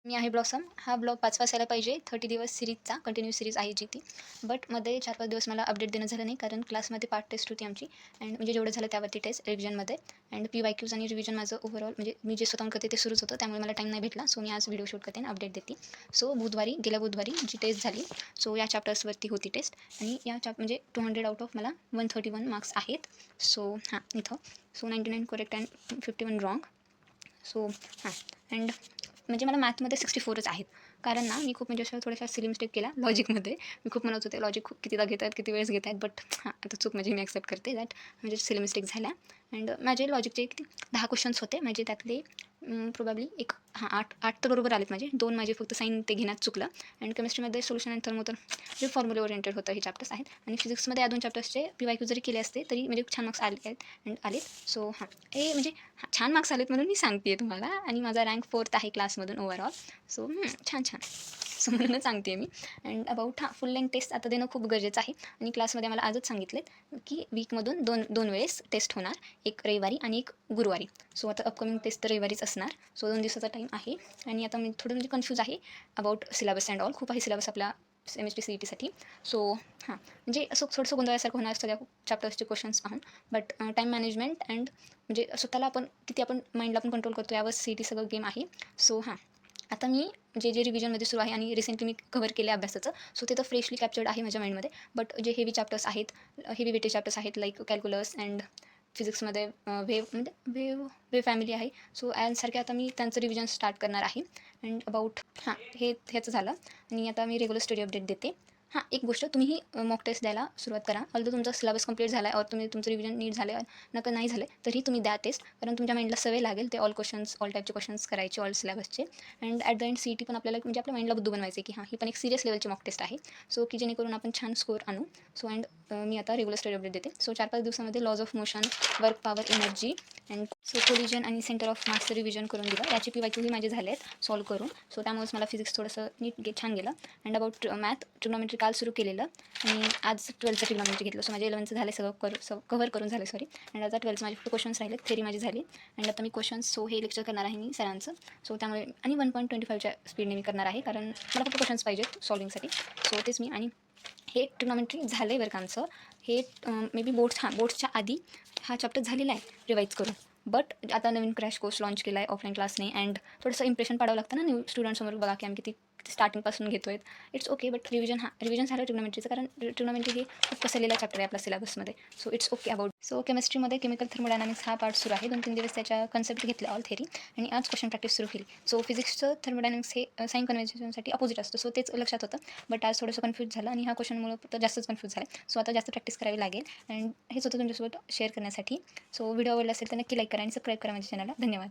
मी आहे ब्लॉसम. हा ब्लॉग 5 वाजायला पाहिजे. 30 दिवस सीरीजचा कंटिन्यू सीरीज आहे जी ती. बट मध्ये 4-5 दिवस मला अपडेट देणं झालं नाही, कारण क्लासमध्ये पार्ट टेस्ट होती आमची. अँड म्हणजे जेवढं झालं त्यावरती टेस्ट रिव्हिजनमध्ये. अँड PYQs आणि रिव्हिजन माझं ओव्हरऑल म्हणजे मी जे स्वतःहून करते ते सुरूच होतं. त्यामुळे मला टाईम नाही भेटला. सो मी आज व्हिडिओ शूट करते आणि अपडेट देते. सो गेल्या बुधवारी जी टेस्ट झाली, सो या चॅप्टर्सवरती होती टेस्ट. आणि या म्हणजे 200 आउट ऑफ मला 131 मार्क्स आहेत. सो हां, इथं. So 99 correct and 51 wrong. So हां. अँड म्हणजे मला मॅथमध्ये 64च आहेत. कारण ना मी खूप म्हणजे अशा थोड्याशा सिली मिस्टेक केल्या लॉजिकमध्ये. मी खूप म्हणत होते लॉजिक खूप कितीदा घेत आहेत, किती वेळेस घेत आहेत. बट हां, आता चूक म्हणजे मी ॲक्सेप्ट करते दॅट म्हणजे सिली मिस्टेक झाल्या. अँड माझे लॉजिकचे किती 10 क्वेश्चन्स होते. म्हणजे त्यातले प्रोबॅबली एक 8 तर बरोबर आलेत माझे. 2 माझे फक्त साईन ते घेण्यात चुकलं. अँड केमिस्ट्रीमध्ये सोल्युशन अँड थर्मो तर जे फॉर्म्युला ओरिएंटेड होतं हे चॅप्टर्स आहेत. आणि फिजिक्समध्ये या 2 चॅप्टर्सचे PYQ जरी केले असते तरी म्हणजे छान मार्क्स आले आहेत अँड आलेत. सो हां, हे म्हणजे छान मार्क्स आलेत म्हणून मी सांगते आहे तुम्हाला. आणि माझा रँक 4th आहे क्लासमधून ओव्हरऑल. सो छान. सो म्हणूनच सांगते आहे मी. And about full length test आता देणं खूप गरजेचं आहे. आणि क्लासमध्ये मला आजच सांगितलेत की वीकमधून दोन वेळेस टेस्ट होणार. एक रविवारी आणि एक गुरुवारी. सो आता अपकमिंग टेस्ट तर रविवारीच असणार. सो 2 दिवसाचा टाईम आहे. आणि आता मी थोडं म्हणजे कन्फ्यूज आहे अबाउट सिलेबस अँड ऑल. खूप आहे सिलेबस आपल्या MST CETसाठी. सो हां, म्हणजे असं थोडंसं गोंधळासारखं होणार सगळ्या चॅप्टर्सचे क्वेश्चन्स पाहून. बट टाईम मॅनेजमेंट अँड म्हणजे स्वतःला आपण किती आपण माइंडला पण कंट्रोल करतो यावर CET सगळं गेम आहे. सो हां, आता मी जे रिव्हिजनमध्ये सुरू आहे आणि रिसेंटली मी कव्हर केले अभ्यासाचं. सो ते तर फ्रेशली कॅप्चर्ड आहे माझ्या माइंडमध्ये. बट जे हेवी चॅप्टर्स आहेत, हेवी वेटेज चॅप्टर्स आहेत लाईक कॅल्क्युलस अँड फिजिक्समध्ये वेव फॅमिली आहे. सो यांसारखे आता मी त्यांचं रिव्हिजन स्टार्ट करणार आहे. अँड अबाउट हां, ह्याचं झालं. आणि आता मी रेग्युलर स्टडी अपडेट देते. हां, एक गोष्ट तुम्हीही मॉक टेस्ट द्यायला सुरुवात करा. ऑल्दो तुमचा सिलेबस कंप्लीट झाला आहे और तुमचं रिव्हिजन नीट झालं नाही झाले तरी तुम्ही द्या टेस्ट. कारण तुमच्या माइंडला सवय लागेल ते ऑल टाईपचे क्वेश्चन्स करायचे ऑल सिलेबसचे. And at the end CET पण आपल्याला म्हणजे आपल्या माइंडला बुद्धू बनवायचे की हां, ही पण एक सिरियस लेवलची मॉक टेस्ट आहे. सो की जेणेकरून आपण छान स्कोर आणू. सो अँड मी आता रेग्युलर स्टडी अपडेट देते. सो 4-5 दिवसामध्ये laws of motion, work power, energy and so collision आणि सेंटर ऑफ मासचं रिव्हिजन करून दिलं. याचे PYQही माझे झाले आहेत सॉल्व्ह करून. सो त्यामुळेच मला फिजिक्स थोडंसं छान गेलं. अँड अबाउट मॅथ ट्रिग्नॉमेट्री काल सुरू केलेलं. आणि आज 12th ट्रिग्नॉमेट्री घेतलं. सो माझे 11th झाले सगळं कव्हर करून झाले सॉरी. अँड आता 12th माझे फक्त क्वेश्चन्स राहिले. थेरी माझी झाली. अँड आता मी क्वेश्चन्स सो हे लेक्चर करणार आहे मी सरांचं. सो त्यामुळे आणि 1.25च्या स्पीडने मी करणार आहे, कारण मला फक्त क्वेश्चन्स पाहिजेत सॉल्विंगसाठी. सो तेच मी आणि हे ट्रिग्नॉमेट्री झालं आहे बरं का आमचं. हे मे बी बोर्ड्सच्या आधी हा चॅप्टर झालेला आहे रिवाईज करून. बट आता नवीन क्रॅश कोर्स लॉन्च केला आहे ऑफलाईन क्लासने. अँड थोडंसं इम्प्रेशन पाडावं लागतं ना न्यू स्टुडंटसमोर, बघा की आम्ही किती स्टार्टिंगपासून घेतो आहेत. It's okay. बट रिव्हिजन झालं ट्रिग्नॉमेट्रीचं, कारण ट्रिग्नॉमेट्री हे खूप पसरलेला चॅप्टर आहे आपल्या सिलेबसमध्ये. So it's okay about. So केमिस्ट्रीमध्ये केमिकल थर्मोडायनामिक्स हा पार्ट सुरू आहे. 2-3 दिवस त्याच्या कन्सेप्ट घेतले ऑल थेरी. आणि आज क्वेश्चन प्रॅक्टिस सुरू केली. सो फिजिक्सचं थर्मोडायनामिक्स हे साईन कन्व्हेन्शनसाठी अपोजिट असतं. सो तेच लक्षात होतं. बट आज थोडंसं कन्फ्यूज झालं आणि ह्या क्वेश्चनमुळे तर जास्तच कन्फ्यूज झालं. सो आता जास्त प्रॅक्टिस करावी लागेल. अँड हेच होतं तुमच्यासोबत शेअर करण्यासाठी. सो व्हिडिओ आवडला असेल तर नक्की लाईक करा आणि सबस्क्राईब करा माझ्या चॅनलला. धन्यवाद.